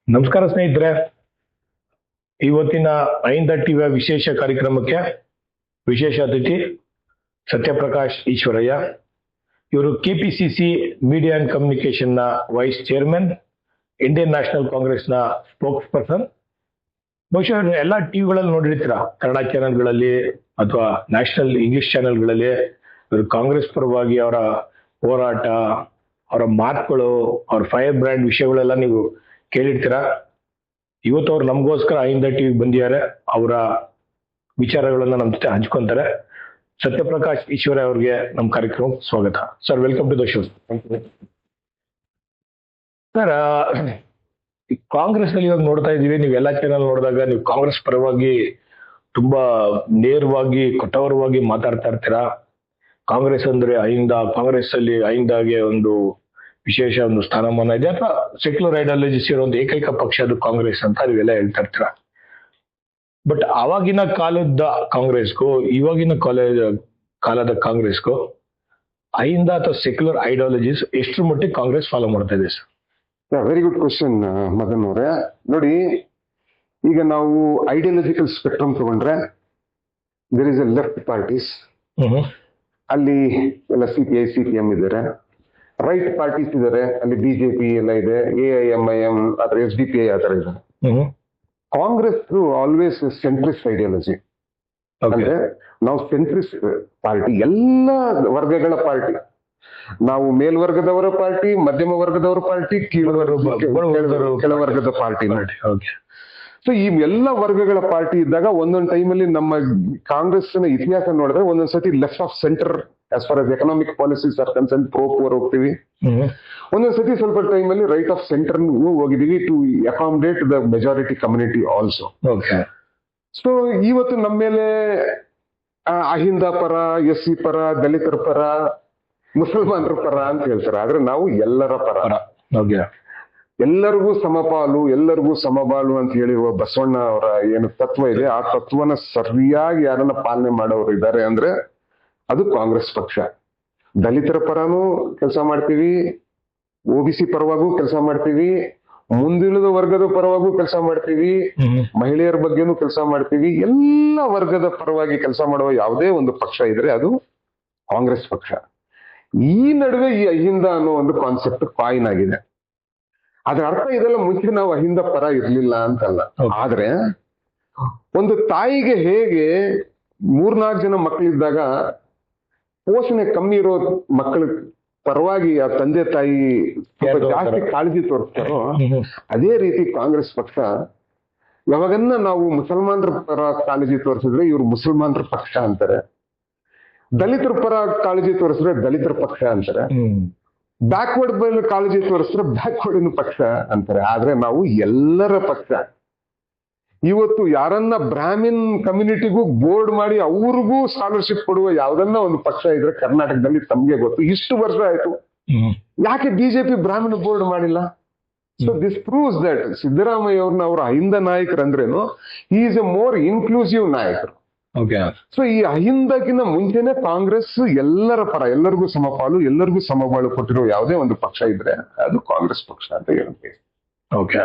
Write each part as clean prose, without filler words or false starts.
ನಮಸ್ಕಾರ ಸ್ನೇಹಿತರೆ. ಇವತ್ತಿನ 9:30 ವಿಶೇಷ ಕಾರ್ಯಕ್ರಮಕ್ಕೆ ವಿಶೇಷ ಅತಿಥಿ ಸತ್ಯಪ್ರಕಾಶ್ ಈಶ್ವರಯ್ಯ. ಇವರು ಕೆಪಿಸಿಸಿ ಮೀಡಿಯಾ ಅಂಡ್ ಕಮ್ಯುನಿಕೇಶನ್ ನ vice chairman, Indian national Congress ನ ಸ್ಪೋಕ್ಸ್ ಪರ್ಸನ್. ಬಹುಶಃ ಎಲ್ಲಾ ಟಿವಿಗಳಲ್ಲಿ ನೋಡಿರ್ತೀರ, ಕನ್ನಡ ಚಾನೆಲ್ಗಳಲ್ಲಿ ಅಥವಾ ನ್ಯಾಷನಲ್ ಇಂಗ್ಲಿಷ್ ಚಾನೆಲ್ಗಳಲ್ಲಿ ಇವರು ಕಾಂಗ್ರೆಸ್ ಪರವಾಗಿ ಅವರ ಹೋರಾಟ, ಅವರ ಮಾತುಗಳು, ಅವ್ರ ಫೈರ್ ಬ್ರ್ಯಾಂಡ್ ವಿಷಯಗಳೆಲ್ಲ ನೀವು ಕೇಳಿರ್ತೀರ. ಇವತ್ತು ಅವ್ರು ನಮಗೋಸ್ಕರ 9:30 ಬಂದಿದ್ದಾರೆ. ಅವರ ವಿಚಾರಗಳನ್ನ ನಮ್ಮ ಜೊತೆ ಹಂಚ್ಕೊಂತಾರೆ. ಸತ್ಯಪ್ರಕಾಶ್ ಈಶ್ವರ ಅವ್ರಿಗೆ ನಮ್ಮ ಕಾರ್ಯಕ್ರಮಕ್ಕೆ ಸ್ವಾಗತ. Sir, welcome to the show. Sir, Congress ನಲ್ಲಿ ಇವಾಗ ನೋಡ್ತಾ ಇದೀವಿ, ನೀವು ಎಲ್ಲಾ ಚಾನೆಲ್ ನೋಡಿದಾಗ ನೀವು ಕಾಂಗ್ರೆಸ್ ಪರವಾಗಿ ತುಂಬಾ ನೇರವಾಗಿ ಕಠೋರವಾಗಿ ಮಾತಾಡ್ತಾ ಇರ್ತೀರಾ. ಕಾಂಗ್ರೆಸ್ ಅಂದ್ರೆ ಅಹಿಂದ, ಕಾಂಗ್ರೆಸ್ ಅಲ್ಲಿ ಅಹಿಂದಾಗೆ ಒಂದು ವಿಶೇಷ ಒಂದು ಸ್ಥಾನಮಾನ ಇದೆ, ಅಥವಾ ಸೆಕ್ಯುಲರ್ ಐಡಿಯಾಲಜಿಸ್ ಇರೋ ಒಂದು ಏಕೈಕ ಪಕ್ಷ ಅದು ಕಾಂಗ್ರೆಸ್ ಅಂತ ನೀವೆಲ್ಲ ಹೇಳ್ತಾ ಇರ್ತೀರ. ಬಟ್ ಆವಾಗಿನ ಕಾಲದ ಕಾಂಗ್ರೆಸ್ಗೂ ಇವಾಗಿನ ಕಾಲದ ಕಾಂಗ್ರೆಸ್ಗೂ ಅಹಿಂದ ಅಥವಾ ಸೆಕ್ಯುಲರ್ ಐಡಿಯಾಲಜಿಸ್ ಎಷ್ಟರ ಮಟ್ಟಿಗೆ ಕಾಂಗ್ರೆಸ್ ಫಾಲೋ ಮಾಡ್ತಾ ಇದೆ sir? Very good question Madan ಅವರೇ. ನೋಡಿ, ಈಗ ನಾವು ಐಡಿಯಾಲಜಿಕಲ್ ಸ್ಪೆಕ್ಟ್ರಮ್ ತಗೊಂಡ್ರೆ there is a left parties, ಅಲ್ಲಿ ಎಲ್ಲ CPI, CPM ಇದ್ದಾರೆ. ರೈಟ್ ಪಾರ್ಟೀಸ್ ಇದಾರೆ, ಅಲ್ಲಿ ಬಿಜೆಪಿ ಎಲ್ಲ ಇದೆ, AIMIM ಅಥವಾ SDPI ಆ ತರ ಇದೆ. Congress always centrist ideology. ಅಂದ್ರೆ ನಾವು ಸೆಂಟ್ರಿಸ್ಟ್ ಪಾರ್ಟಿ, ಎಲ್ಲ ವರ್ಗಗಳ ಪಾರ್ಟಿ. ನಾವು ಮೇಲ್ವರ್ಗದವರ ಪಾರ್ಟಿ, ಮಧ್ಯಮ ವರ್ಗದವರ ಪಾರ್ಟಿ, ಕೆಳವರ್ಗದ ಪಾರ್ಟಿ. ಸೊ ಈ ಎಲ್ಲ ವರ್ಗಗಳ ಪಾರ್ಟಿ ಇದ್ದಾಗ ಒಂದೊಂದು ಟೈಮಲ್ಲಿ ನಮ್ಮ ಕಾಂಗ್ರೆಸ್ ಇತಿಹಾಸ ನೋಡಿದ್ರೆ ಒಂದೊಂದ್ಸತಿ left of centre as far as economic policies are concern pro poor ಹೋಗ್ತೀವಿ. ಒಂದೊಂದ್ಸತಿ ಸ್ವಲ್ಪ ಟೈಮಲ್ಲಿ ರೈಟ್ ಆಫ್ ಸೆಂಟರ್ ಹೋಗಿದೀವಿ to accommodate the majority community also. So ಇವತ್ತು ನಮ್ಮ ಮೇಲೆ ಅಹಿಂದ ಪರ, SC ಪರ, ದಲಿತರ ಪರ, ಮುಸಲ್ಮಾನರ ಪರ ಅಂತ ಹೇಳ್ತಾರೆ. ಆದ್ರೆ ನಾವು ಎಲ್ಲರ ಪರ, ಎಲ್ಲರಿಗೂ ಸಮಪಾಲು, ಎಲ್ಲರಿಗೂ ಸಮಬಾಳು ಅಂತ ಹೇಳಿರುವ ಬಸವಣ್ಣ ಅವರ ಏನು ತತ್ವ ಇದೆ, ಆ ತತ್ವನ ಸರಿಯಾಗಿ ಯಾರನ್ನ ಪಾಲನೆ ಮಾಡೋರು ಇದ್ದಾರೆ ಅಂದ್ರೆ ಅದು ಕಾಂಗ್ರೆಸ್ ಪಕ್ಷ. ದಲಿತರ ಪರನೂ ಕೆಲಸ ಮಾಡ್ತೀವಿ, OBC ಪರವಾಗೂ ಕೆಲಸ ಮಾಡ್ತೀವಿ, ಮುಂದುಳಿದ ವರ್ಗದ ಪರವಾಗೂ ಕೆಲಸ ಮಾಡ್ತೀವಿ, ಮಹಿಳೆಯರ ಬಗ್ಗೆನೂ ಕೆಲಸ ಮಾಡ್ತೀವಿ. ಎಲ್ಲ ವರ್ಗದ ಪರವಾಗಿ ಕೆಲಸ ಮಾಡುವ ಯಾವುದೇ ಒಂದು ಪಕ್ಷ ಇದ್ರೆ ಅದು ಕಾಂಗ್ರೆಸ್ ಪಕ್ಷ. ಈ ನಡುವೆ ಈ ಅಹಿಂದ ಅನ್ನೋ ಒಂದು ಕಾನ್ಸೆಪ್ಟ್ ಕಾಯಿನ್ ಆಗಿದೆ. ಅದ್ರ ಅರ್ಥ ಇದೆಲ್ಲ ಮುಂಚೆ ನಾವು ಅಹಿಂದ ಪರ ಇರ್ಲಿಲ್ಲ ಅಂತಲ್ಲ. ಆದ್ರೆ ಒಂದು ತಾಯಿಗೆ ಹೇಗೆ 3-4 ಜನ ಮಕ್ಕಳಿದ್ದಾಗ ಪೋಷಣೆ ಕಮ್ಮಿ ಇರೋ ಮಕ್ಕಳ ಪರವಾಗಿ ಆ ತಂದೆ ತಾಯಿ ಜಾಸ್ತಿ ಕಾಳಜಿ ತೋರಿಸ್ತಾರೋ, ಅದೇ ರೀತಿ ಕಾಂಗ್ರೆಸ್ ಪಕ್ಷ ಯಾವಾಗನ್ನ ನಾವು ಮುಸಲ್ಮಾನರ ಪರ ಕಾಳಜಿ ತೋರಿಸಿದ್ರೆ ಇವ್ರು ಮುಸಲ್ಮಾನರ ಪಕ್ಷ ಅಂತಾರೆ, ದಲಿತರ ಪರ ಕಾಳಜಿ ತೋರಿಸಿದ್ರೆ ದಲಿತರ ಪಕ್ಷ ಅಂತಾರೆ, ಬ್ಯಾಕ್ವರ್ಡ್ ಮೇಲೆ ಕಾಳಜಿ ತೋರಿಸಿದ್ರೆ ಬ್ಯಾಕ್ವರ್ಡ್ ಪಕ್ಷ ಅಂತಾರೆ. ಆದ್ರೆ ನಾವು ಎಲ್ಲರ ಪಕ್ಷ. ಇವತ್ತು ಯಾರನ್ನ ಬ್ರಾಹ್ಮಿನ್ ಕಮ್ಯುನಿಟಿಗೂ ಬೋರ್ಡ್ ಮಾಡಿ ಅವ್ರಿಗೂ ಸ್ಕಾಲರ್ಶಿಪ್ ಕೊಡುವ ಯಾವ್ದನ್ನ ಒಂದು ಪಕ್ಷ ಇದ್ರೆ ಕರ್ನಾಟಕದಲ್ಲಿ ತಮ್ಗೆ ಗೊತ್ತು. ಇಷ್ಟು ವರ್ಷ ಆಯ್ತು, ಯಾಕೆ ಬಿಜೆಪಿ ಬ್ರಾಹ್ಮಣ ಬೋರ್ಡ್ ಮಾಡಿಲ್ಲ? So this proves that Siddaramaiah ಅವ್ರನ್ನ ಅವರ ಅಹಿಂದ ನಾಯಕರಂದ್ರೇನು, he is a more inclusive ನಾಯಕರು. ಸೊ ಈ ಅಹಿಂದಕ್ಕಿಂತ ಮುಂಚೆನೆ ಕಾಂಗ್ರೆಸ್ ಎಲ್ಲರ ಪರ, ಎಲ್ಲರಿಗೂ ಸಮಪಾಲು, ಎಲ್ಲರಿಗೂ ಸಮಬಾಳು ಕೊಟ್ಟಿರೋ ಯಾವುದೇ ಒಂದು ಪಕ್ಷ ಇದ್ರೆ ಅದು ಕಾಂಗ್ರೆಸ್ ಪಕ್ಷ ಅಂತ ಹೇಳುತ್ತೆ. ಓಕೆ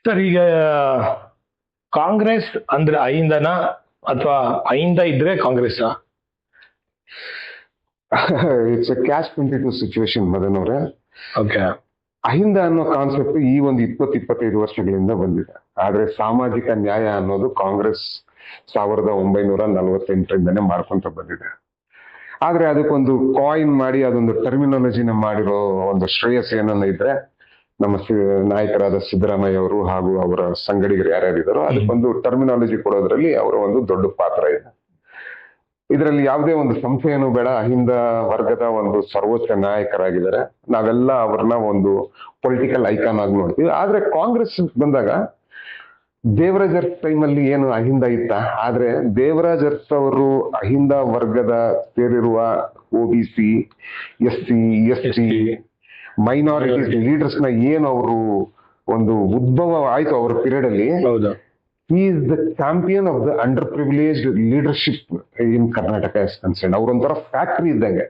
ಸರ್, ಈಗ ಕಾಂಗ್ರೆಸ್ ಅಂದ್ರೆ ಅಹಿಂದನ ಅಥವಾ ಅಹಿಂದ ಇದ್ರೆ Congress? It's A catch 22 situation Madan ಅವರೇ. ಓಕೆ, ಅಹಿಂದ ಅನ್ನೋ ಕಾನ್ಸೆಪ್ಟ್ ಈ ಒಂದು 20-25 ವರ್ಷಗಳಿಂದ ಬಂದಿದೆ. ಆದ್ರೆ ಸಾಮಾಜಿಕ ನ್ಯಾಯ ಅನ್ನೋದು ಕಾಂಗ್ರೆಸ್ 1948ರಿಂದನೇ ಮಾಡ್ಕೊಂತ ಬಂದಿದೆ. ಆದ್ರೆ ಅದಕ್ಕೊಂದು ಕಾಯಿನ್ ಮಾಡಿ ಅದೊಂದು ಟರ್ಮಿನಾಲಜಿನ ಮಾಡಿರೋ ಒಂದು ಶ್ರೇಯಸ್ ಏನನ್ನ ಇದ್ರೆ ನಮ್ಮ ನಾಯಕರಾದ ಸಿದ್ದರಾಮಯ್ಯ ಅವರು ಹಾಗೂ ಅವರ ಸಂಗಡಿಗರು ಯಾರ್ಯಾರಿದ್ದಾರೋ ಅದಕ್ಕೊಂದು ಟರ್ಮಿನಾಲಜಿ ಕೊಡೋದ್ರಲ್ಲಿ ಅವರ ಒಂದು ದೊಡ್ಡ ಪಾತ್ರ ಇದೆ. ಇದರಲ್ಲಿ ಯಾವುದೇ ಒಂದು ಸಂಶಯನೂ ಬೇಡ. ಅಹಿಂದ ವರ್ಗದ ಒಂದು ಸರ್ವೋಚ್ಚ ನಾಯಕರಾಗಿದ್ದಾರೆ. ನಾವೆಲ್ಲ ಅವ್ರನ್ನ ಒಂದು ಪೊಲಿಟಿಕಲ್ ಐಕಾನ್ ಆಗಿ ನೋಡ್ತೀವಿ. ಆದ್ರೆ ಕಾಂಗ್ರೆಸ್ ಬಂದಾಗ ದೇವರಾಜ್ ಅರಸ್ ಟೈಮಲ್ಲಿ ಏನು ಅಹಿಂದ ಇತ್ತ, ಆದ್ರೆ ದೇವರಾಜ್ ಅರಸ್ ಅವರು ಅಹಿಂದ ವರ್ಗದ ಸೇರಿರುವ OBC, SC, ST minorities leaders ನ ಏನು ಅವರು ಒಂದು ಉದ್ಭವ ಆಯ್ತು ಅವರ ಪೀರಿಯಡ್ ಅಲ್ಲಿ, he is the champion of the underprivileged leadership in Karnataka as concerned. ಅವರೊಂಥರ ಫ್ಯಾಕ್ಟ್ರಿ ಇದ್ದಂಗೆ.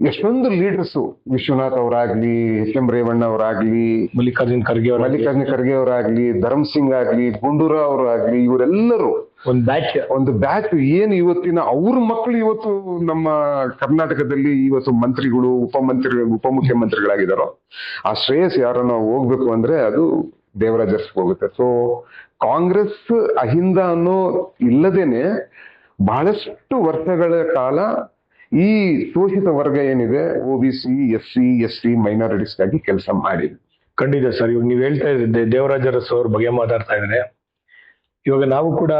ಎಷ್ಟೊಂದು ಲೀಡರ್ಸ್, ವಿಶ್ವನಾಥ್ ಅವರಾಗ್ಲಿ, ಎಚ್ ಎಂ ರೇವಣ್ಣ ಅವರಾಗ್ಲಿ, ಮಲ್ಲಿಕಾರ್ಜುನ್ ಖರ್ಗೆ ಅವರಾಗ್ಲಿ, ಧರ್ಮ್ ಸಿಂಗ್ ಆಗ್ಲಿ, ಗುಂಡೂರಾವ್ ಅವರಾಗ್ಲಿ, ಇವರೆಲ್ಲರೂ ಒಂದು ಬ್ಯಾಚ್ ಏನು ಇವತ್ತಿನ ಅವ್ರ ಮಕ್ಕಳು ಇವತ್ತು ನಮ್ಮ ಕರ್ನಾಟಕದಲ್ಲಿ ಇವತ್ತು ಮಂತ್ರಿಗಳು, ಉಪಮುಖ್ಯಮಂತ್ರಿಗಳಾಗಿದ್ದಾರೋ ಆ ಶ್ರೇಯಸ್ ಯಾರನ್ನ ಹೋಗ್ಬೇಕು ಅಂದ್ರೆ ಅದು ದೇವರಾಜ್ ಅರಸ್ ಹೋಗುತ್ತೆ. ಸೊ ಕಾಂಗ್ರೆಸ್ ಅಹಿಂದ ಅನ್ನೋ ಇಲ್ಲದೇನೆ ಬಹಳಷ್ಟು ವರ್ಷಗಳ ಕಾಲ ಈ ಶೋಷಿತ ವರ್ಗ ಏನಿದೆ OBC, SC, ST ಮೈನಾರಿಟೀಸ್ಗಾಗಿ ಕೆಲಸ ಮಾಡಿದೆ. ಖಂಡಿತ ಸರ್. ಇವಾಗ ನೀವು ಹೇಳ್ತಾ ಇದ್ದೆ ದೇವರಾಜ ಅರಸ್ ಅವ್ರ ಬಗ್ಗೆ ಮಾತಾಡ್ತಾ ಇದ್ರೆ, ಇವಾಗ ನಾವು ಕೂಡ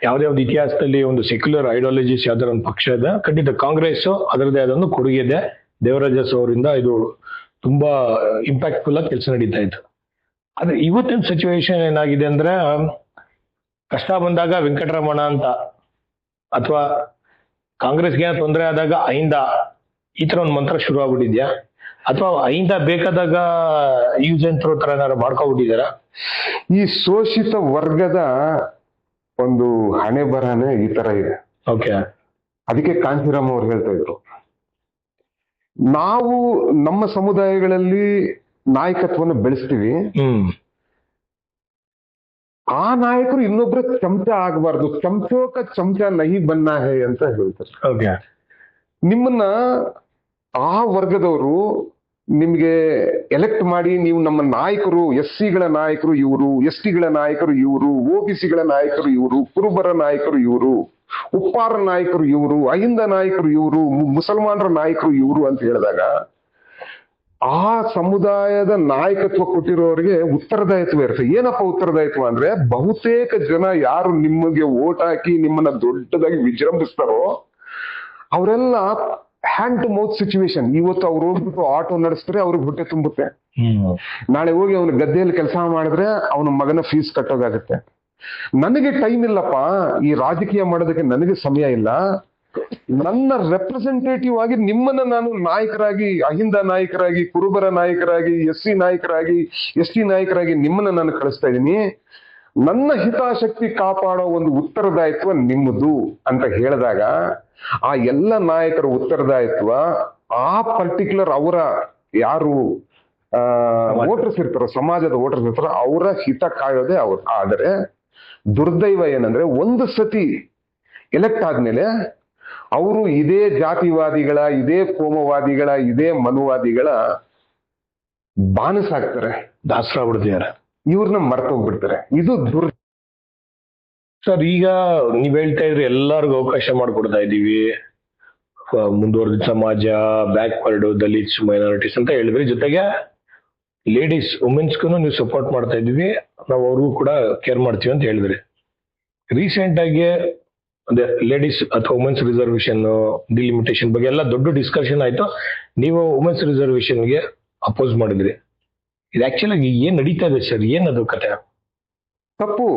ಯಾವುದೇ ಒಂದು ಇತಿಹಾಸದಲ್ಲಿ ಒಂದು ಸೆಕ್ಯುಲರ್ ಐಡಿಯಾಲಜೀಸ್ ಯಾವ್ದಾರ ಒಂದು ಪಕ್ಷ ಇದೆ, ಖಂಡಿತ ಕಾಂಗ್ರೆಸ್ ಅದರದೇ ಆದ ಒಂದು ಕೊಡುಗೆ ಇದೆ. ದೇವರಾಜ ಅರಸ್ ಅವರಿಂದ ಇದು ತುಂಬಾ ಇಂಪ್ಯಾಕ್ಟ್ಫುಲ್ ಆಗಿ ಕೆಲಸ ನಡೀತಾ ಇತ್ತು. ಆದ್ರೆ ಇವತ್ತಿನ ಸಿಚುವೇಶನ್ ಏನಾಗಿದೆ ಅಂದ್ರೆ, ಕಷ್ಟ ಬಂದಾಗ ವೆಂಕಟರಮಣ ಅಂತ ಅಥವಾ ಕಾಂಗ್ರೆಸ್ಗೆ ತೊಂದರೆ ಆದಾಗ ಅಹಿಂದ, ಈ ತರ ಒಂದು ಮಂತ್ರ ಶುರು ಆಗ್ಬಿಟ್ಟಿದ್ಯಾ? ಅಥವಾ ಅಹಿಂದ ಬೇಕಾದಾಗ ಯೂಸ್ ಅಂಡ್ ಥ್ರೋ ತರ ಏನಾದ್ರು ಮಾಡ್ಕೊಬಿಟ್ಟಿದಾರ? ಈ ಶೋಷಿತ ವರ್ಗದ ಒಂದು ಹಣೆ ಬರಹನೆ ಈ ತರ ಇದೆ. ಓಕೆ. ಅದಕ್ಕೆ ಕಾಂತಿರಾಮ್ ಅವ್ರು ಹೇಳ್ತಾ ಇದ್ರು, ನಾವು ನಮ್ಮ ಸಮುದಾಯಗಳಲ್ಲಿ ನಾಯಕತ್ವವನ್ನು ಬೆಳೆಸ್ತೀವಿ, ಆ ನಾಯಕರು ಇನ್ನೊಬ್ಬರ ಚಮಚ ಆಗಬಾರ್ದು, ಚಮಚೋಕ ಚಮಚ ನಹಿ ಬನ್ನ ಹೇ ಅಂತ ಹೇಳ್ತಾರೆ. ನಿಮ್ಮನ್ನ ಆ ವರ್ಗದವರು ನಿಮ್ಗೆ ಎಲೆಕ್ಟ್ ಮಾಡಿ ನೀವು ನಮ್ಮ ನಾಯಕರು, SCಗಳ ನಾಯಕರು ಇವರು, STಗಳ ನಾಯಕರು ಇವರು, OBCಗಳ ನಾಯಕರು ಇವರು, ಕುರುಬರ ನಾಯಕರು ಇವರು, ಉಪ್ಪಾರ ನಾಯಕರು ಇವರು, ಅಹಿಂದ ನಾಯಕರು ಇವರು, ಮುಸಲ್ಮಾನರ ನಾಯಕರು ಇವರು ಅಂತ ಹೇಳಿದಾಗ ಆ ಸಮುದಾಯದ ನಾಯಕತ್ವ ಕೊಟ್ಟಿರೋರಿಗೆ ಉತ್ತರದಾಯಿತ್ವ ಇರುತ್ತೆ. ಏನಪ್ಪ ಉತ್ತರದಾಯಿತ್ವ ಅಂದ್ರೆ, ಬಹುತೇಕ ಜನ ಯಾರು ನಿಮಗೆ ಓಟ್ ಹಾಕಿ ನಿಮ್ಮನ್ನ ದೊಡ್ಡದಾಗಿ ವಿಜೃಂಭಿಸ್ತಾರೋ ಅವರೆಲ್ಲ ಹ್ಯಾಂಡ್ ಟು ಮೌತ್ ಸಿಚುವೇಶನ್. ಇವತ್ತು ಅವ್ರು ಹೋಗ್ಬಿಟ್ಟು ಆಟೋ ನಡೆಸಿದ್ರೆ ಅವ್ರಿಗೆ ಹೊಟ್ಟೆ ತುಂಬುತ್ತೆ, ನಾಳೆ ಹೋಗಿ ಅವನ ಗದ್ದೆಯಲ್ಲಿ ಕೆಲಸ ಮಾಡಿದ್ರೆ ಅವನ ಮಗನ ಫೀಸ್ ಕಟ್ಟೋದಾಗತ್ತೆ. ನನಗೆ ಟೈಮ್ ಇಲ್ಲಪ್ಪ, ಈ ರಾಜಕೀಯ ಮಾಡೋದಕ್ಕೆ ನನಗೆ ಸಮಯ ಇಲ್ಲ, ನನ್ನ ರೆಪ್ರೆಸೆಂಟೇಟಿವ್ ಆಗಿ ನಿಮ್ಮನ್ನ ನಾನು ನಾಯಕರಾಗಿ, ಅಹಿಂದ ನಾಯಕರಾಗಿ, ಕುರುಬರ ನಾಯಕರಾಗಿ, SC ನಾಯಕರಾಗಿ, ST ನಾಯಕರಾಗಿ ನಿಮ್ಮನ್ನ ನಾನು ಕಳಿಸ್ತಾ ಇದ್ದೀನಿ, ನನ್ನ ಹಿತಾಸಕ್ತಿ ಕಾಪಾಡೋ ಒಂದು ಉತ್ತರದಾಯಿತ್ವ ನಿಮ್ಮದು ಅಂತ ಹೇಳಿದಾಗ ಆ ಎಲ್ಲ ನಾಯಕರ ಉತ್ತರದಾಯಿತ್ವ ಆ ಪರ್ಟಿಕ್ಯುಲರ್ ಅವರ ಯಾರು ವೋಟರ್ಸ್ ಇರ್ತಾರೋ, ಸಮಾಜದ ವೋಟರ್ಸ್ ಇರ್ತಾರೋ ಅವರ ಹಿತ ಕಾಯೋದೇ ಅವ್ರು. ಆದರೆ ದುರ್ದೈವ ಏನಂದ್ರೆ, ಒಂದು ಸತಿ ಎಲೆಕ್ಟ್ ಆದ್ಮೇಲೆ ಅವರು ಇದೇ ಜಾತಿವಾದಿಗಳ, ಇದೇ ಕೋಮವಾದಿಗಳ, ಇದೇ ಮನುವಾದಿಗಳ ಬಾನಸಾಗ್ತಾರೆ, ದಾಸರಾಗ್ಬಿಡ್ತಿದ್ದಾರೆ, ಇವ್ರನ್ನ ಮರ್ತೋಗ್ಬಿಡ್ತಾರೆ. ಇದು ಸರ್. ಈಗ ನೀವ್ ಹೇಳ್ತಾ ಇದ್ರಿ ಎಲ್ಲರಿಗೂ ಅವಕಾಶ ಮಾಡ್ಕೊಡ್ತಾ ಇದೀವಿ, ಮುಂದುವರೆದ ಸಮಾಜ, ಬ್ಯಾಕ್ವರ್ಡ್, ದಲಿತ್ಸ್, ಮೈನಾರಿಟೀಸ್ ಅಂತ ಹೇಳಿದ್ರಿ. ಜೊತೆಗೆ ಲೇಡೀಸ್, ವುಮೆನ್ಸ್ಗೂ ನೀವು ಸಪೋರ್ಟ್ ಮಾಡ್ತಾ ಇದೀವಿ, ನಾವು ಅವ್ರಿಗೂ ಕೂಡ ಕೇರ್ ಮಾಡ್ತೀವಿ ಅಂತ ಹೇಳಿದ್ರಿ. ರೀಸೆಂಟ್ ಆಗಿ ಅದೇ ಲೇಡೀಸ್ ಅಥವಾ ವುಮೆನ್ಸ್ ರಿಸರ್ವೇಶನ್, ಡಿಲಿಮಿಟೇಷನ್ ಬಗ್ಗೆ ಎಲ್ಲ ದೊಡ್ಡ ಡಿಸ್ಕಷನ್ ಆಯ್ತು. ನೀವು ವುಮೆನ್ಸ್ ರಿಸರ್ವೇಶನ್ಗೆ ಅಪೋಸ್ ಮಾಡಿದ್ರಿ. ಇದು ಆಕ್ಚುಲಿ ಏನ್ ನಡೀತಾ ಇದೆ ಸರ್? ಏನದು ಕತೆ? ತಪ್ಪು.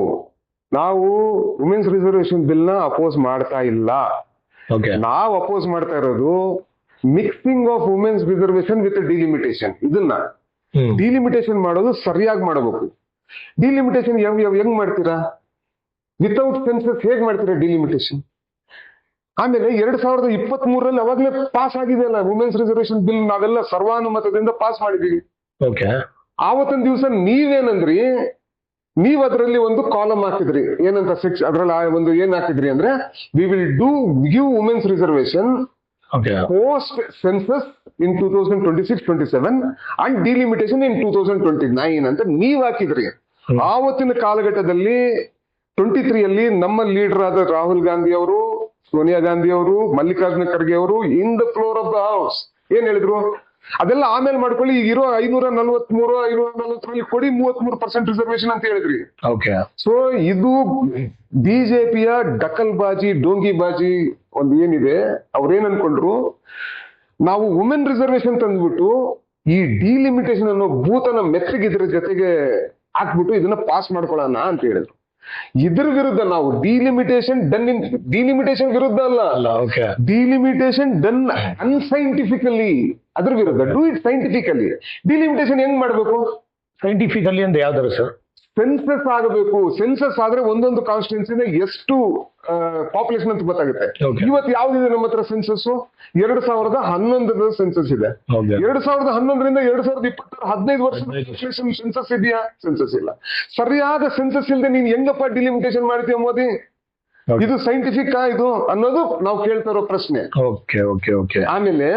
ನಾವು ವುಮೆನ್ಸ್ ರಿಸರ್ವೇಶನ್ ಬಿಲ್ ನ ಅಪೋಸ್ ಮಾಡ್ತಾ ಇಲ್ಲ. ನಾವು ಅಪೋಸ್ ಮಾಡ್ತಾ ಇರೋದು mixing of women's reservation with delimitation. ಇದನ್ನ ಡಿಲಿಮಿಟೇಷನ್ ಮಾಡೋದು ಸರಿಯಾಗಿ ಮಾಡಬೇಕು. ಡಿಲಿಮಿಟೇಷನ್ ಹೆಂಗ್ ಮಾಡ್ತೀರಾ? ವಿತೌಟ್ ಸೆನ್ಸಸ್ ಹೇಗ್ ಮಾಡ್ತೀರಾ ಡಿಲಿಮಿಟೇಷನ್? ಆಮೇಲೆ 2023 ಅವಾಗಲೇ ಪಾಸ್ ಆಗಿದೆ ಅಲ್ಲ ವುಮೆನ್ಸ್ ರಿಸರ್ವೇಶನ್ ಬಿಲ್, ನಾವೆಲ್ಲ ಸರ್ವಾನುಮತದಿಂದ ಪಾಸ್ ಮಾಡಿದೀವಿ. ಆವತ್ತಿನ ದಿವಸ ನೀವೇನಂದ್ರಿ, ನೀವ್ ಅದರಲ್ಲಿ ಒಂದು ಕಾಲಮ್ ಹಾಕಿದ್ರಿ, ಏನಂತ ಅದ್ರಲ್ಲಿ ಒಂದು ಏನ್ ಹಾಕಿದ್ರಿ ಅಂದ್ರೆ, we will give women's reservation post census in 2026-27 and delimitation in 2029 ಅಂತ ನೀವ್ ಹಾಕಿದ್ರಿ. ಆವತ್ತಿನ ಕಾಲಘಟ್ಟದಲ್ಲಿ 23 ನಮ್ಮ ಲೀಡರ್ ಆದ ರಾಹುಲ್ ಗಾಂಧಿ ಅವರು, ಸೋನಿಯಾ ಗಾಂಧಿ ಅವರು, ಮಲ್ಲಿಕಾರ್ಜುನ ಖರ್ಗೆ ಅವರು in the floor of the house ಏನ್ ಹೇಳಿದ್ರು? ಅದೆಲ್ಲ ಆಮೇಲೆ ಮಾಡ್ಕೊಳ್ಳಿ, ಈಗ ಇರೋ 540 ಕೊಡಿ 33% ರಿಸರ್ವೇಶನ್ ಅಂತ ಹೇಳಿದ್ರಿ. ಸೊ ಇದು ಬಿಜೆಪಿಯ ಡಕಲ್ಬಾಜಿ, ಡೋಂಗಿಬಾಜಿ ಒಂದು ಏನಿದೆ. ಅವ್ರೇನ್ ಅನ್ಕೊಂಡ್ರು, ನಾವು ವುಮೆನ್ ರಿಸರ್ವೇಶನ್ ತಂದ್ಬಿಟ್ಟು ಈ ಡಿಲಿಮಿಟೇಷನ್ ಅನ್ನೋ ಭೂತನ ಮೆತ್ತಗಿದ್ರ ಜೊತೆಗೆ ಹಾಕ್ಬಿಟ್ಟು ಇದನ್ನ ಪಾಸ್ ಮಾಡ್ಕೊಳ್ಳೋಣ ಅಂತ ಹೇಳಿದ್ರು. ಇದ್ರ ವಿರುದ್ಧ ನಾವು ಡಿಲಿಮಿಟೇಷನ್ ವಿರುದ್ಧ ಅಲ್ಲ, ಡಿಲಿಮಿಟೇಷನ್ ಡನ್ ಅನ್ಸೈಂಟಿಫಿಕಲಿ ಅದ್ರ ವಿರುದ್ಧ. Do it scientifically. ಡಿಲಿಮಿಟೇಷನ್ ಹೆಂಗ್ ಮಾಡ್ಬೇಕು? ಸೈಂಟಿಫಿಕಲಿ ಅಂದ್ರೆ ಯಾವ್ದಾರು ಸರ್? ಸೆನ್ಸಸ್ ಆಗಬೇಕು. ಸೆನ್ಸಸ್ ಆದ್ರೆ ಒಂದೊಂದು ಕಾನ್ಸ್ಟಿಟ್ಯೂನ್ಸಿನ ಎಷ್ಟು ಪಾಪ್ಯುಲೇಷನ್ ಅಂತ ಗೊತ್ತಾಗುತ್ತೆ. ಇವತ್ತು ಯಾವ್ದಿದೆ ನಮ್ಮ ಹತ್ರ ಸೆನ್ಸಸ್? 2011 ಸೆನ್ಸಸ್ ಇದೆ. 2011ರಿಂದ 2026 15 ವರ್ಷದ ಸೆನ್ಸಸ್ ಇದೆಯಾ? ಸೆನ್ಸಸ್ ಇಲ್ಲ. ಸರಿಯಾದ ಸೆನ್ಸಸ್ ಇಲ್ಲದೆ ನೀನ್ ಹೆಂಗಪ್ಪ ಡಿಲಿಮಿಟೇಷನ್ ಮಾಡ್ತೀಯ ಮೋದಿ? ಇದು ಸೈಂಟಿಫಿಕ್ ಇದು ಅನ್ನೋದು ನಾವು ಕೇಳ್ತಾ ಇರೋ ಪ್ರಶ್ನೆ. ಆಮೇಲೆ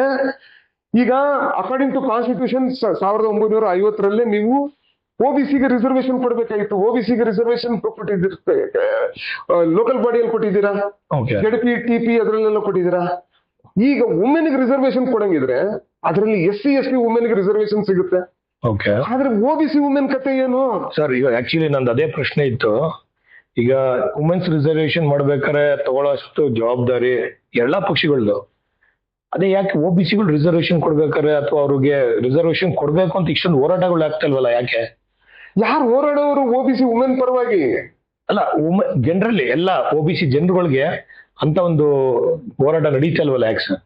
ಈಗ ಅಕಾರ್ಡಿಂಗ್ ಟು ಕಾನ್ಸ್ಟಿಟ್ಯೂಷನ್ 1950ರಲ್ಲೇ ನೀವು OBCಗೆ ರಿಸರ್ವೇಶನ್ ಕೊಡ್ಬೇಕಾಗಿತ್ತು. OBCಗೆ ರಿಸರ್ವೇಶನ್ ಕೊಟ್ಟಿದ್ದೀರ, ಲೋಕಲ್ ಬಾಡಿಯಲ್ಲಿ ಕೊಟ್ಟಿದ್ದೀರಾ, ZP TP ಅದರಲ್ಲೆಲ್ಲ ಕೊಟ್ಟಿದ್ದೀರಾ. ಈಗ ವುಮೆನ್ಗೆ ರಿಸರ್ವೇಶನ್ ಕೊಡಂಗಿದ್ರೆ ಅದರಲ್ಲಿ SC ST ವುಮೆನ್ಗೆ ರಿಸರ್ವೇಶನ್ ಸಿಗುತ್ತೆ. ಆದ್ರೆ OBC ವುಮೆನ್ ಕತೆ ಏನು ಸರ್? ಈಗ ಆಕ್ಚುಲಿ ನಂದು ಅದೇ ಪ್ರಶ್ನೆ ಇತ್ತು. ಈಗ ವುಮೆನ್ಸ್ ರಿಸರ್ವೇಶನ್ ಮಾಡ್ಬೇಕಾದ್ರೆ ತಗೊಳ್ಳೋಷ್ಟು ಜವಾಬ್ದಾರಿ ಎಲ್ಲಾ ಪಕ್ಷಗಳದ್ದು. ಅದೇ ಯಾಕೆ OBCಗಳು ರಿಸರ್ವೇಶನ್ ಕೊಡ್ಬೇಕಾರೆ ಅಥವಾ ಅವ್ರಿಗೆ ರಿಸರ್ವೇಶನ್ ಕೊಡ್ಬೇಕು ಅಂತ ಇಷ್ಟೊಂದು ಹೋರಾಟಗಳು ಆಗ್ತಲ್ವಲ್ಲ? ಯಾಕೆ? ಯಾರು ಹೋರಾಡೋರು OBC ವುಮೆನ್ ಪರವಾಗಿ? ಅಲ್ಲ, ಜನರಲಿ ಎಲ್ಲ OBC ಜನರುಗಳಿಗೆ ಅಂತ ಒಂದು ಹೋರಾಟ ನಡೀತಲ್ವಲ್ಲ? ಯಾಕೆ ಸರ್?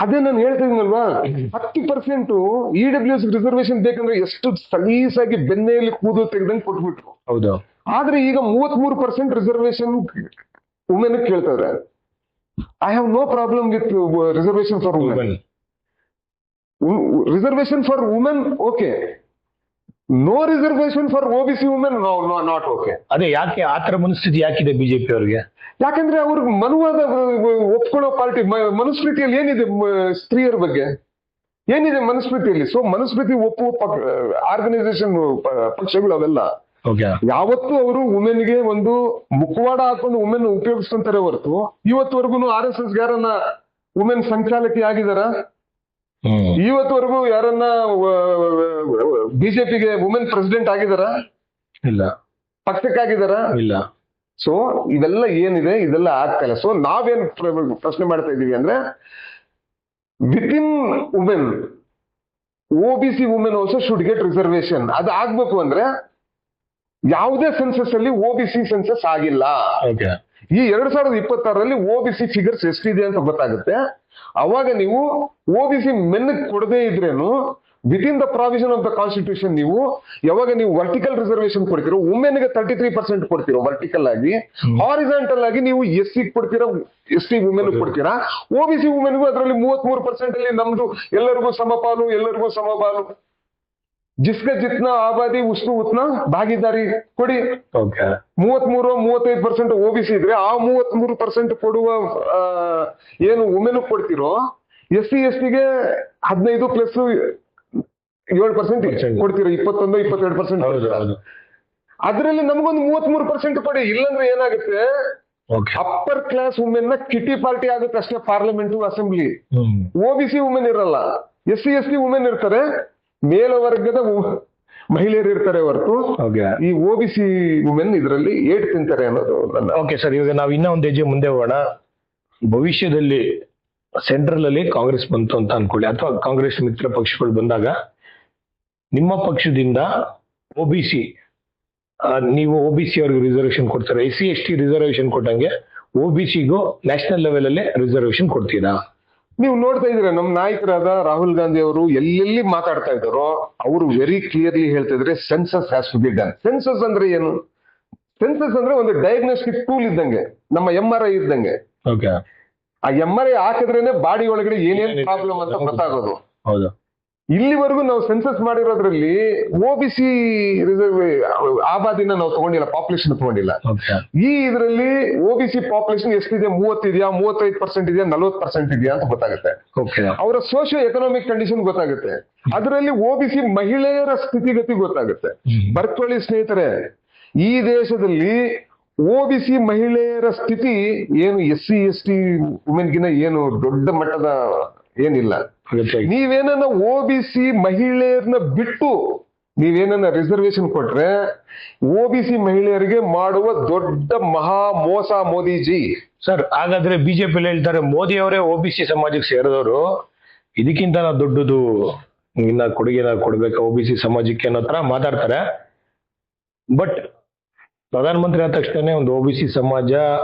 ಅದೇ ನಾನು ಹೇಳ್ತಾ ಇದೀನಲ್ವಾ, 10% EWS ರಿಸರ್ವೇಶನ್ ಬೇಕಂದ್ರೆ ಎಷ್ಟು ಸಲೀಸಾಗಿ ಬೆನ್ನೆಯಲ್ಲಿ ಕೂದು ತೆಗೆದಂಗೆ ಕೊಟ್ಬಿಟ್ರು. ಹೌದು. ಆದ್ರೆ ಈಗ 33% ರಿಸರ್ವೇಶನ್ ವುಮೆನ್ ಕೇಳ್ತಾರೆ. I have no problem with reservation for women. Reservation for women okay, no reservation for OBC women not okay. ಅದೇ ಯಾಕೆ ಆತರ ಮನಸ್ಥಿತಿ ಯಾಕಿದೆ ಬಿಜೆಪಿ ಅವರಿಗೆ? ಯಾಕಂದ್ರೆ ಅವ್ರಿಗೆ ಮನುವಾದ ಒಪ್ಕೊಳ್ಳೋ ಪಾರ್ಟಿ. ಮನುಸ್ಮೃತಿಯಲ್ಲಿ ಏನಿದೆ ಸ್ತ್ರೀಯರ ಬಗ್ಗೆ? ಏನಿದೆ ಮನುಸ್ಮೃತಿಯಲ್ಲಿ? ಸೊ ಮನುಸ್ಮೃತಿ ಒಪ್ಪುವ ಆರ್ಗನೈಸೇಷನ್ ಪಕ್ಷಗಳು ಅವೆಲ್ಲ ಯಾವತ್ತೂ ಅವರು ವುಮೆನ್ಗೆ ಒಂದು ಮುಖವಾಡ ಹಾಕೊಂಡು ವುಮೆನ್ ಉಪಯೋಗಿಸ್ಕೊಂತಾರೆ ಹೊರತು ಇವತ್ತುವರೆಗೂ RSS ಯಾರನ್ನ ವುಮೆನ್ ಸಂಚಾಲಕಿ ಆಗಿದಾರ? ಇವತ್ತುವರೆಗೂ ಯಾರನ್ನ ಬಿಜೆಪಿಗೆ ವುಮೆನ್ ಪ್ರೆಸಿಡೆಂಟ್ ಆಗಿದಾರ? ಇಲ್ಲ. ಪಕ್ಷಕ್ಕಾಗಿದಾರ? ಇಲ್ಲ. ಸೊ ಇವೆಲ್ಲ ಏನಿದೆ ಇದೆಲ್ಲ ಆಗ್ತಾ ಇಲ್ಲ. ಸೊ ನಾವೇನ್ ಪ್ರಶ್ನೆ ಮಾಡ್ತಾ ಇದೀವಿ ಅಂದ್ರೆ, with in women OBC women also should get reservation. ಅದು ಆಗ್ಬೇಕು ಅಂದ್ರೆ ಯಾವುದೇ ಸೆನ್ಸಸ್ ಅಲ್ಲಿ OBC ಸೆನ್ಸಸ್ ಆಗಿಲ್ಲ. ಈ 2026ರಲ್ಲಿ OBC ಫಿಗರ್ಸ್ ಎಷ್ಟಿದೆ ಅಂತ ಗೊತ್ತಾಗುತ್ತೆ. ಅವಾಗ ನೀವು OBC ಮೆನ್ ಕೊಡದೇ ಇದ್ರೇನು with in the provision of the constitution ನೀವು ಯಾವಾಗ ನೀವು ವರ್ಟಿಕಲ್ ರಿಸರ್ವೇಶನ್ ಕೊಡ್ತೀರೋ, ವುಮೆನ್ಗೆ 33% ಕೊಡ್ತೀರೋ ವರ್ಟಿಕಲ್ ಆಗಿ, ಹಾರಿಜಾಂಟಲ್ ಆಗಿ ನೀವು SC ಕೊಡ್ತೀರಾ, ST ವುಮೆನ್ ಕೊಡ್ತೀರಾ, OBC ವುಮೆನ್ಗೂ ಅದರಲ್ಲಿ 33% ಅಲ್ಲಿ ನಮ್ದು ಎಲ್ಲರಿಗೂ ಸಮಪಾಲು ಜಿಸ್ಕ ಜಿತ್ನ ಆಬಾದಿ ಉಸ್ತು ಉತ್ನ ಭಾಗಿದಾರಿ ಕೊಡಿ. 33-35% OBC ಇದ್ರೆ ಆ 33% ಕೊಡುವ ಏನು ವುಮೆನ್ ಕೊಡ್ತಿರೋ, SC STಗೆ 15 ಪ್ಲಸ್ 7% ಕೊಡ್ತೀರೋ, 21-22%. ಅದರಲ್ಲಿ ನಮಗೊಂದು 33% ಕೊಡಿ. ಇಲ್ಲಂದ್ರೆ ಏನಾಗುತ್ತೆ, ಅಪ್ಪರ್ ಕ್ಲಾಸ್ ವುಮೆನ್ ನ ಕಿಟಿ ಪಾರ್ಟಿ ಆಗುತ್ತೆ ಅಷ್ಟೇ ಪಾರ್ಲಿಮೆಂಟ್ ಅಸೆಂಬ್ಲಿ. OBC ವುಮೆನ್ ಇರಲ್ಲ, SC ST ವುಮೆನ್ ಇರ್ತಾರೆ, ಮೇಲವರ್ಗದ ಮಹಿಳೆಯರು ಇರ್ತಾರೆ ಹೊರತು ಈ OBC ವುಮೆನ್ ಇದರಲ್ಲಿ ಏಟ್ ತಿಂತಾರೆ ಅನ್ನೋದು ನನ್ನ. ಓಕೆ ಸರ್, ಇವಾಗ ನಾವು ಇನ್ನೂ ಒಂದು ಹೆಜ್ಜೆ ಮುಂದೆ ಹೋಗೋಣ. ಭವಿಷ್ಯದಲ್ಲಿ ಸೆಂಟ್ರಲ್ ಅಲ್ಲಿ ಕಾಂಗ್ರೆಸ್ ಬಂತು ಅಂತ ಅನ್ಕೊಳ್ಳಿ, ಅಥವಾ ಕಾಂಗ್ರೆಸ್ ಮಿತ್ರ ಪಕ್ಷಗಳು ಬಂದಾಗ ನಿಮ್ಮ ಪಕ್ಷದಿಂದ OBC ನೀವು OBC ಅವ್ರಿಗೆ ರಿಸರ್ವೇಶನ್ ಕೊಡ್ತಾರೆ, SC ST ರಿಸರ್ವೇಶನ್ ಕೊಟ್ಟಂಗೆ OBCಗೂ ನ್ಯಾಷನಲ್ ಲೆವೆಲ್ ಅಲ್ಲಿ ರಿಸರ್ವೇಶನ್ ಕೊಡ್ತೀರಾ? ನೀವು ನೋಡ್ತಾ ಇದ್ರೆ ನಮ್ಮ ನಾಯಕರಾದ ರಾಹುಲ್ ಗಾಂಧಿ ಅವರು ಎಲ್ಲೆಲ್ಲಿ ಮಾತಾಡ್ತಾ ಇದ್ದಾರೋ ಅವರು ವೆರಿ ಕ್ಲಿಯರ್ಲಿ ಹೇಳ್ತಾ ಇದ್ರೆ census has to be done. Census ಅಂದ್ರೆ ಏನು? ಸೆನ್ಸಸ್ ಅಂದ್ರೆ ಒಂದು ಡಯಾಗ್ನೋಸ್ಟಿಕ್ ಟೂಲ್ ಇದ್ದಂಗೆ, ನಮ್ಮ MRI ಇದ್ದಂಗೆ. ಆ MRI ಹಾಕಿದ್ರೇನೆ ಬಾಡಿ ಒಳಗಡೆ ಏನೇನ್ ಪ್ರಾಬ್ಲಮ್ ಅಂತ ಗೊತ್ತಾಗೋದು. ಇಲ್ಲಿವರೆಗೂ ನಾವು ಸೆನ್ಸಸ್ ಮಾಡಿರೋದ್ರಲ್ಲಿ OBC ರಿಸರ್ವ್ ಆಬಾದಿನ ನಾವು ತಗೊಂಡಿಲ್ಲ, ಪಾಪ್ಯುಲೇಷನ್ ತಗೊಂಡಿಲ್ಲ. ಈ ಇದರಲ್ಲಿ OBC ಪಾಪ್ಯುಲೇಷನ್ ಎಷ್ಟಿದೆ, 30 ಇದೆಯಾ, 35% ಇದೆಯಾ, 40% ಇದೆಯಾ ಅಂತ ಗೊತ್ತಾಗುತ್ತೆ. ಅವರ ಸೋಶಿಯೋ ಎಕನಾಮಿಕ್ ಕಂಡೀಷನ್ ಗೊತ್ತಾಗುತ್ತೆ. ಅದರಲ್ಲಿ OBC ಮಹಿಳೆಯರ ಸ್ಥಿತಿಗತಿ ಗೊತ್ತಾಗುತ್ತೆ. ಬರ್ಕೊಳ್ಳಿ ಸ್ನೇಹಿತರೆ, ಈ ದೇಶದಲ್ಲಿ OBC ಮಹಿಳೆಯರ ಸ್ಥಿತಿ ಏನು SC ST ವುಮೆನ್ಗಿನ ಏನು ದೊಡ್ಡ ಮಟ್ಟದ ಏನಿಲ್ಲ. ನೀವೇನ OBC ಮಹಿಳೆಯರನ್ನ ಬಿಟ್ಟು ನೀವೇನ ರಿಸರ್ವೇಶನ್ ಕೊಟ್ರೆ OBC ಮಹಿಳೆಯರಿಗೆ ಮಾಡುವ ದೊಡ್ಡ ಮಹಾ ಮೋಸ ಮೋದಿಜಿ. ಸರ್, ಹಾಗಾದ್ರೆ ಬಿಜೆಪಿ ಹೇಳ್ತಾರೆ ಮೋದಿ ಅವರೇ OBC ಸಮಾಜಕ್ಕೆ ಸೇರಿದವರು, ಇದಕ್ಕಿಂತ ದೊಡ್ಡದು ಇನ್ನ ಕೊಡುಗೆ ಕೊಡ್ಬೇಕು OBC ಸಮಾಜಕ್ಕೆ ಅನ್ನೋ ತರ ಮಾತಾಡ್ತಾರೆ. ಬಟ್ ಪ್ರಧಾನಮಂತ್ರಿ ಆದ ತಕ್ಷಣ ಒಂದು OBC ಸಮಾಜ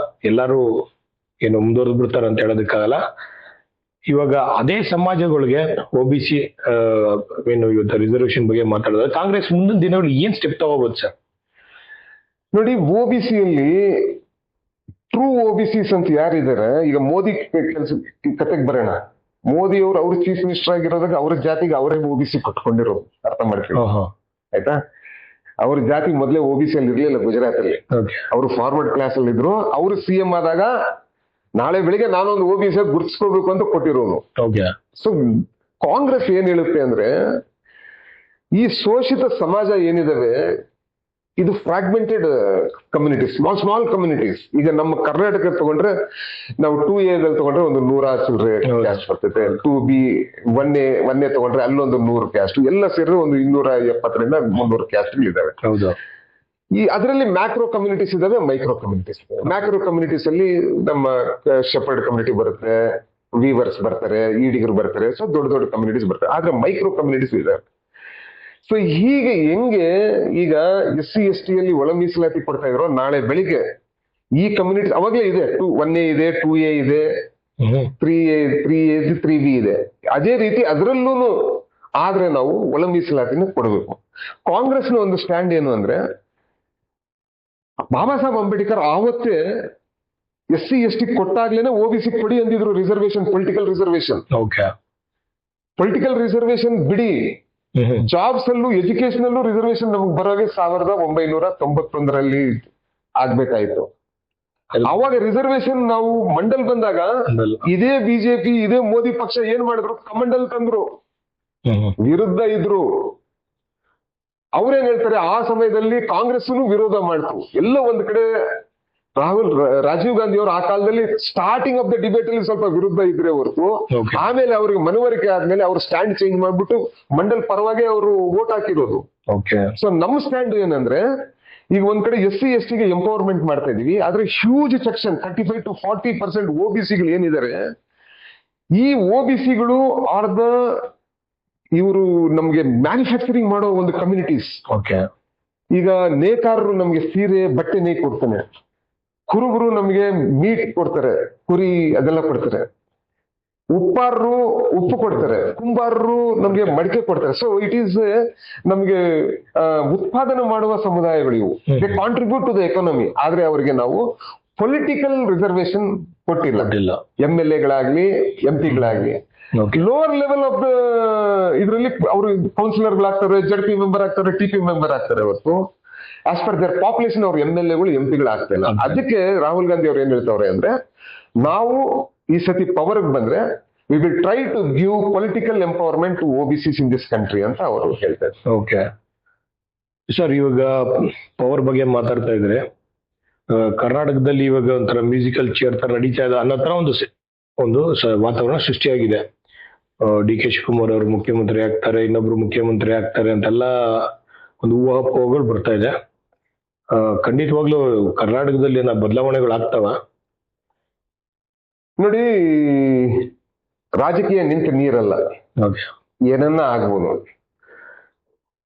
ಎಲ್ಲರೂ ಏನು ಮುಂದುವರೆದು ಬಿಡ್ತಾರೆ ಅಂತ ಹೇಳೋದಕ್ಕಾಗಲ್ಲ. ಇವಾಗ ಅದೇ ಸಮಾಜಗಳಿಗೆ OBC ಏನು ಇವತ್ತು ರಿಸರ್ವೇಶನ್ ಬಗ್ಗೆ ಮಾತಾಡಿದ್ರೆ ಕಾಂಗ್ರೆಸ್ ಮುಂದಿನ ದಿನಗಳು ಏನ್ ಸ್ಟೆಪ್ ತಗೋಬಹುದು ಸರ್? ನೋಡಿ, OBCಯಲ್ಲಿ ಟ್ರೂ OBCs ಅಂತ ಯಾರಿದ್ದಾರೆ, ಈಗ ಮೋದಿ ಕತೆಗೆ ಬರೋಣ. ಮೋದಿ ಅವ್ರು ಚೀಫ್ ಮಿನಿಸ್ಟರ್ ಆಗಿರೋದಾಗ ಅವ್ರ ಜಾತಿಗೆ ಅವರೇ OBC ಕೊಟ್ಕೊಂಡಿರೋದು, ಅರ್ಥ ಮಾಡ್ತೀವಿ ಆಯ್ತಾ. ಅವ್ರ ಜಾತಿ ಮೊದಲೇ OBC ಅಲ್ಲಿ ಇರ್ಲಿಲ್ಲ ಗುಜರಾತ್ ಅಲ್ಲಿ, ಅವರು ಫಾರ್ವರ್ಡ್ ಕ್ಲಾಸ್ ಅಲ್ಲಿ ಇದ್ರು. ಅವರು CM ಆದಾಗ ನಾಳೆ ಬೆಳಿಗ್ಗೆ ನಾನೊಂದು OBC ಗುರ್ತಿಸ್ಕೋಬೇಕು ಅಂತ ಕೊಟ್ಟಿರೋದು. ಸೊ ಕಾಂಗ್ರೆಸ್ ಏನ್ ಹೇಳುತ್ತೆ ಅಂದ್ರೆ, ಈ ಶೋಷಿತ ಸಮಾಜ ಏನಿದಾವೆ ಇದು ಫ್ರಾಗ್ಮೆಂಟೆಡ್ ಕಮ್ಯುನಿಟೀಸ್, ಸ್ಮಾಲ್ ಕಮ್ಯುನಿಟೀಸ್. ಈಗ ನಮ್ಮ ಕರ್ನಾಟಕ ತಗೊಂಡ್ರೆ ನಾವು 2A ತಗೊಂಡ್ರೆ ಒಂದು 100 ಚಿಲ್ಲರೆ ಕ್ಯಾಸ್ಟ್ ಬರ್ತೈತೆ. 2B 1A ತಗೊಂಡ್ರೆ ಅಲ್ಲೊಂದು 100 ಕ್ಯಾಸ್ಟ್, ಎಲ್ಲ ಸೇರಿದ್ರೆ ಒಂದು 270ರಿಂದ 300 ಕ್ಯಾಸ್ಟ್ ಇದಾವೆ. ಈ ಅದರಲ್ಲಿ ಮ್ಯಾಕ್ರೋ ಕಮ್ಯುನಿಟೀಸ್ ಇದಾವೆ, ಮೈಕ್ರೋ ಕಮ್ಯುನಿಟೀಸ್ ಇದಾವೆ. ಮ್ಯಾಕ್ರೋ ಕಮ್ಯುನಿಟೀಸ್ ಅಲ್ಲಿ ನಮ್ಮ ಶೆಪರ್ಡ್ ಕಮ್ಯುನಿಟಿ ಬರುತ್ತೆ, ವೀವರ್ಸ್ ಬರ್ತಾರೆ, ಈಡಿಗರು ಬರ್ತಾರೆ. ಸೊ ದೊಡ್ಡ ದೊಡ್ಡ ಕಮ್ಯುನಿಟೀಸ್ ಬರ್ತಾರೆ. ಆದ್ರೆ ಮೈಕ್ರೋ ಕಮ್ಯುನಿಟೀಸ್ ಇದಾವೆ. ಸೊ ಹೀಗೆ ಹೆಂಗೆ ಈಗ SC ST ಅಲ್ಲಿ ಒಳ ಮೀಸಲಾತಿ ಕೊಡ್ತಾ ಇದ್ರು, ನಾಳೆ ಬೆಳಿಗ್ಗೆ ಈ ಕಮ್ಯುನಿಟಿ ಅವಾಗಲೇ ಇದೆ. 1A ಇದೆ, 2A ಇದೆ, 3A 3B ಇದೆ. ಅದೇ ರೀತಿ ಅದರಲ್ಲೂ ಆದ್ರೆ ನಾವು ಒಳ ಮೀಸಲಾತಿನ ಕೊಡಬೇಕು. ಕಾಂಗ್ರೆಸ್ನ ಒಂದು ಸ್ಟ್ಯಾಂಡ್ ಏನು ಅಂದ್ರೆ, Baba Saheb Ambedkar ಆವತ್ತೇ SC ST ಕೊಟ್ಟಾಗ್ಲೇನೆ OBC ಕೊಡಿ ಅಂದಿದ್ರು ರಿಸರ್ವೇಶನ್, ಪೊಲಿಟಿಕಲ್ ರಿಸರ್ವೇಶನ್ ಬಿಡಿ, ಜಾಬ್ಸ್ ಅಲ್ಲೂ ಎಜುಕೇಶನ್ ಅಲ್ಲೂ ರಿಸರ್ವೇಶನ್ ನಮ್ಗೆ ಬರೋಗೆ 1991ರಲ್ಲಿ ಆಗ್ಬೇಕಾಯ್ತು. ಅವಾಗ ರಿಸರ್ವೇಶನ್ ನಾವು ಮಂಡಲ್ ಬಂದಾಗ ಇದೇ ಬಿಜೆಪಿ, ಇದೇ ಮೋದಿ ಪಕ್ಷ ಏನ್ ಮಾಡಿದ್ರು, ಕಮಂಡಲ್ ತಂದ್ರು, ವಿರುದ್ಧ ಇದ್ರು. ಅವ್ರೇನ್ ಹೇಳ್ತಾರೆ, ಆ ಸಮಯದಲ್ಲಿ ಕಾಂಗ್ರೆಸ್ ವಿರೋಧ ಮಾಡ್ತು. ಎಲ್ಲ ಒಂದ್ ಕಡೆ ರಾಜೀವ್ ಗಾಂಧಿ ಅವರು ಆ ಕಾಲದಲ್ಲಿ ಸ್ಟಾರ್ಟಿಂಗ್ ಆಫ್ ದ ಡಿಬೇಟ್ ಅಲ್ಲಿ ಸ್ವಲ್ಪ ವಿರುದ್ಧ ಇದ್ರೆ ಹೊರತು, ಆಮೇಲೆ ಅವ್ರಿಗೆ ಮನವರಿಕೆ ಆದ್ಮೇಲೆ ಅವ್ರು ಸ್ಟ್ಯಾಂಡ್ ಚೇಂಜ್ ಮಾಡ್ಬಿಟ್ಟು ಮಂಡಲ್ ಪರವಾಗಿ ಅವರು ವೋಟ್ ಹಾಕಿರೋದು. ಸೊ ನಮ್ಮ ಸ್ಟ್ಯಾಂಡ್ ಏನಂದ್ರೆ, ಈಗ ಒಂದ್ ಕಡೆ SC ST ಗೆ ಎಂಪವರ್ಮೆಂಟ್ ಮಾಡ್ತಾ ಇದೀವಿ, ಆದ್ರೆ ಹ್ಯೂಜ್ ಸೆಕ್ಷನ್ 35 to 40% OBCಗಳು ಏನಿದ್ದಾರೆ, ಈ OBCಗಳು ಆರ್ ದ ಇವರು ನಮ್ಗೆ ಮ್ಯಾನುಫ್ಯಾಕ್ಚರಿಂಗ್ ಮಾಡೋ ಒಂದು ಕಮ್ಯುನಿಟೀಸ್. ಈಗ ನೇಕಾರರು ನಮ್ಗೆ ಸೀರೆ ಬಟ್ಟೆ ನೇಯ್ಕ್ ಕೊಡ್ತಾನೆ, ಕುರುಬರು ನಮ್ಗೆ ಮೀಟ್ ಕೊಡ್ತಾರೆ, ಕುರಿ ಅದೆಲ್ಲ ಕೊಡ್ತಾರೆ, ಉಪ್ಪಾರರು ಉಪ್ಪು ಕೊಡ್ತಾರೆ, ಕುಂಬಾರರು ನಮ್ಗೆ ಮಡಿಕೆ ಕೊಡ್ತಾರೆ. ಸೊ ಇಟ್ ಈಸ್ ನಮ್ಗೆ ಉತ್ಪಾದನೆ ಮಾಡುವ ಸಮುದಾಯಗಳು ಇವು. They contribute to the economy. ಆದ್ರೆ ಅವರಿಗೆ ನಾವು ಪೊಲಿಟಿಕಲ್ ರಿಸರ್ವೇಶನ್ ಕೊಟ್ಟಿಲ್ಲ. MLAಗಳಾಗ್ಲಿ MP lower level of the ಇದರಲ್ಲಿ ಅವರು ಕೌನ್ಸಿಲರ್ಗಳಾಗ್ತಾರೆ, ZP ಮೆಂಬರ್ ಆಗ್ತಾರೆ, TP ಮೆಂಬರ್ ಆಗ್ತಾರೆ. ಹೊರತು ಆಸ್ ಪರ್ ದರ್ ಪಾಪ್ಯುಲೇಷನ್ ಅವ್ರ MLAಗಳು MP ಆಗ್ತಾ ಇಲ್ಲ. ಅದಕ್ಕೆ ರಾಹುಲ್ ಗಾಂಧಿ ಅವ್ರು ಏನ್ ಹೇಳ್ತಾವ್ರೆ ಅಂದ್ರೆ, ನಾವು ಈ ಸತಿ ಪವರ್ ಬಂದ್ರೆ we will try to give political empowerment to OBCs in this country ಅಂತ ಅವರು ಹೇಳ್ತಾರೆ. ಸರ್, ಇವಾಗ ಪವರ್ ಬಗ್ಗೆ ಮಾತಾಡ್ತಾ ಇದ್ರೆ, ಕರ್ನಾಟಕದಲ್ಲಿ ಇವಾಗ ಒಂಥರ ಮ್ಯೂಸಿಕಲ್ ಚೇರ್ ತರ ನಡೀತಾ ಇದೆ ಅನ್ನೋ ತರ ಒಂದು ವಾತಾವರಣ ಸೃಷ್ಟಿಯಾಗಿದೆ. DK ಶಿವಕುಮಾರ್ ಅವರು ಮುಖ್ಯಮಂತ್ರಿ ಆಗ್ತಾರೆ, ಇನ್ನೊಬ್ರು ಮುಖ್ಯಮಂತ್ರಿ ಆಗ್ತಾರೆ ಅಂತೆಲ್ಲ ಒಂದು ಊಹಾಪೋಹಗಳು ಬರ್ತಾ ಇದೆ. ಖಂಡಿತವಾಗ್ಲೂ ಕರ್ನಾಟಕದಲ್ಲಿ ಏನೋ ಬದಲಾವಣೆಗಳು ಆಗ್ತಾವ? ನೋಡಿ, ರಾಜಕೀಯ ನಿಂತ ನೀರಲ್ಲ, ಏನನ್ನ ಆಗ್ಬೋದು.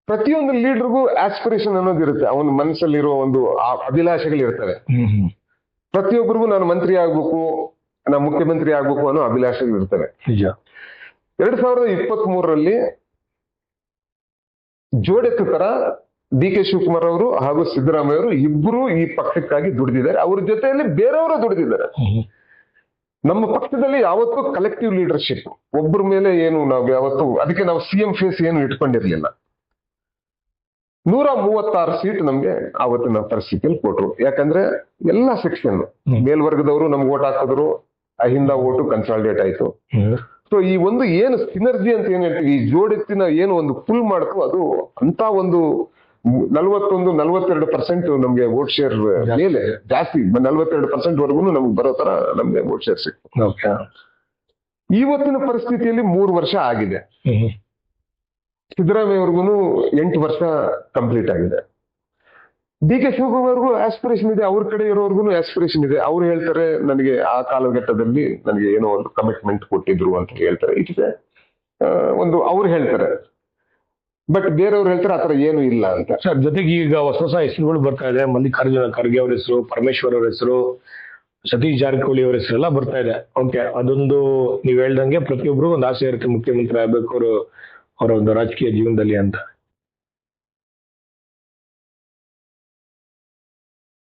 ಪ್ರತಿಯೊಂದು ಲೀಡರ್ಗೂ ಆಸ್ಪಿರೇಷನ್ ಅನ್ನೋದಿರುತ್ತೆ, ಅವನ ಮನಸ್ಸಲ್ಲಿರೋ ಒಂದು ಅಭಿಲಾಷೆಗಳಿರ್ತವೆ. ಪ್ರತಿಯೊಬ್ಬರಿಗೂ ನಾನು ಮಂತ್ರಿ ಆಗ್ಬೇಕು, ನಾನು ಮುಖ್ಯಮಂತ್ರಿ ಆಗ್ಬೇಕು ಅನ್ನೋ ಅಭಿಲಾಷೆಗಳಿರ್ತವೆ. 2023ರಲ್ಲಿ ಜೋಡೆತ್ತು ತರ DK ಶಿವಕುಮಾರ್ ಅವರು ಹಾಗೂ ಸಿದ್ದರಾಮಯ್ಯ ಅವರು ಇಬ್ಬರು ಈ ಪಕ್ಷಕ್ಕಾಗಿ ದುಡಿದಿದ್ದಾರೆ. ಅವ್ರ ಜೊತೆಯಲ್ಲಿ ಬೇರೆಯವರು ದುಡಿದಿದ್ದಾರೆ. ನಮ್ಮ ಪಕ್ಷದಲ್ಲಿ ಯಾವತ್ತೂ ಕಲೆಕ್ಟಿವ್ ಲೀಡರ್ಶಿಪ್, ಒಬ್ಬರ ಮೇಲೆ ಏನು ನಾವು ಯಾವತ್ತು, ಅದಕ್ಕೆ ನಾವು CM ಫೇಸ್ ಏನು ಇಟ್ಕೊಂಡಿರ್ಲಿಲ್ಲ. 136 ಸೀಟ್ ನಮ್ಗೆ ಆವತ್ತಿನ ಪರಿಸ್ಥಿತಿಯಲ್ಲಿ ಕೊಟ್ರು. ಯಾಕಂದ್ರೆ ಎಲ್ಲಾ ಸೆಕ್ಷನ್ ಮೇಲ್ವರ್ಗದವರು ನಮ್ಗೆ ಓಟ್ ಹಾಕಿದ್ರು, ಅಹಿಂದ ಓಟು ಕನ್ಸಾಲಿಡೇಟ್ ಆಯ್ತು. ಸೊ ಈ ಒಂದು ಏನು ಸಿನರ್ಜಿ ಅಂತ ಏನ್ ಹೇಳ್ತೀವಿ, ಈ ಜೋಡೆತ್ತಿನ ಏನು ಒಂದು ಪುಲ್ ಮಾಡ್ತು, ಅದು ಅಂತ ಒಂದು 41-42% ನಮ್ಗೆ ವೋಟ್ ಶೇರ್ ಮೇಲೆ ಜಾಸ್ತಿ, 42% ವರ್ಗು ನಮ್ಗೆ ಬರೋ ತರ ನಮ್ಗೆ ವೋಟ್ ಶೇರ್ ಸಿಕ್ತು. ಇವತ್ತಿನ ಪರಿಸ್ಥಿತಿಯಲ್ಲಿ 3 ವರ್ಷ ಆಗಿದೆ. ಸಿದ್ದರಾಮಯ್ಯ ಅವ್ರಿಗೂ 8 ವರ್ಷ ಕಂಪ್ಲೀಟ್ ಆಗಿದೆ. DK ಶಿವಕುಮಾರ್ಗೂ ಆಸ್ಪಿರೇಷನ್ ಇದೆ, ಅವ್ರ ಕಡೆ ಇರೋರ್ಗು ಆಸ್ಪಿರೇಷನ್ ಇದೆ. ಅವ್ರು ಹೇಳ್ತಾರೆ, ನನಗೆ ಆ ಕಾಲಘಟ್ಟದಲ್ಲಿ ನನಗೆ ಏನೋ ಒಂದು ಕಮಿಟ್ಮೆಂಟ್ ಕೊಟ್ಟಿದ್ರು ಅಂತ ಹೇಳ್ತಾರೆ. ಇಟ್ಸ್ ಒಂದು ಅವ್ರು ಹೇಳ್ತಾರೆ. ಬಟ್ ಬೇರೆಯವ್ರು ಹೇಳ್ತಾರೆ ಆತರ ಏನು ಇಲ್ಲ ಅಂತ. ಸರ್, ಜೊತೆಗೆ ಈಗ ಹೊಸ ಹೆಸರುಗಳು ಬರ್ತಾ ಇದೆ. ಮಲ್ಲಿಕಾರ್ಜುನ ಖರ್ಗೆ ಅವ್ರ ಹೆಸರು, ಪರಮೇಶ್ವರ್ ಅವ್ರ ಹೆಸರು, ಸತೀಶ್ ಜಾರಕಿಹೊಳಿ ಅವ್ರ ಹೆಸರೆಲ್ಲ ಬರ್ತಾ ಇದೆ. ಅದೊಂದು ನೀವ್ ಹೇಳ್ದಂಗೆ ಪ್ರತಿಯೊಬ್ರು ಒಂದು ಆಸೆ ಇರುತ್ತೆ, ಮುಖ್ಯಮಂತ್ರಿ ಆಗ್ಬೇಕು ಅವರ ಒಂದು ರಾಜಕೀಯ ಜೀವನದಲ್ಲಿ ಅಂತ.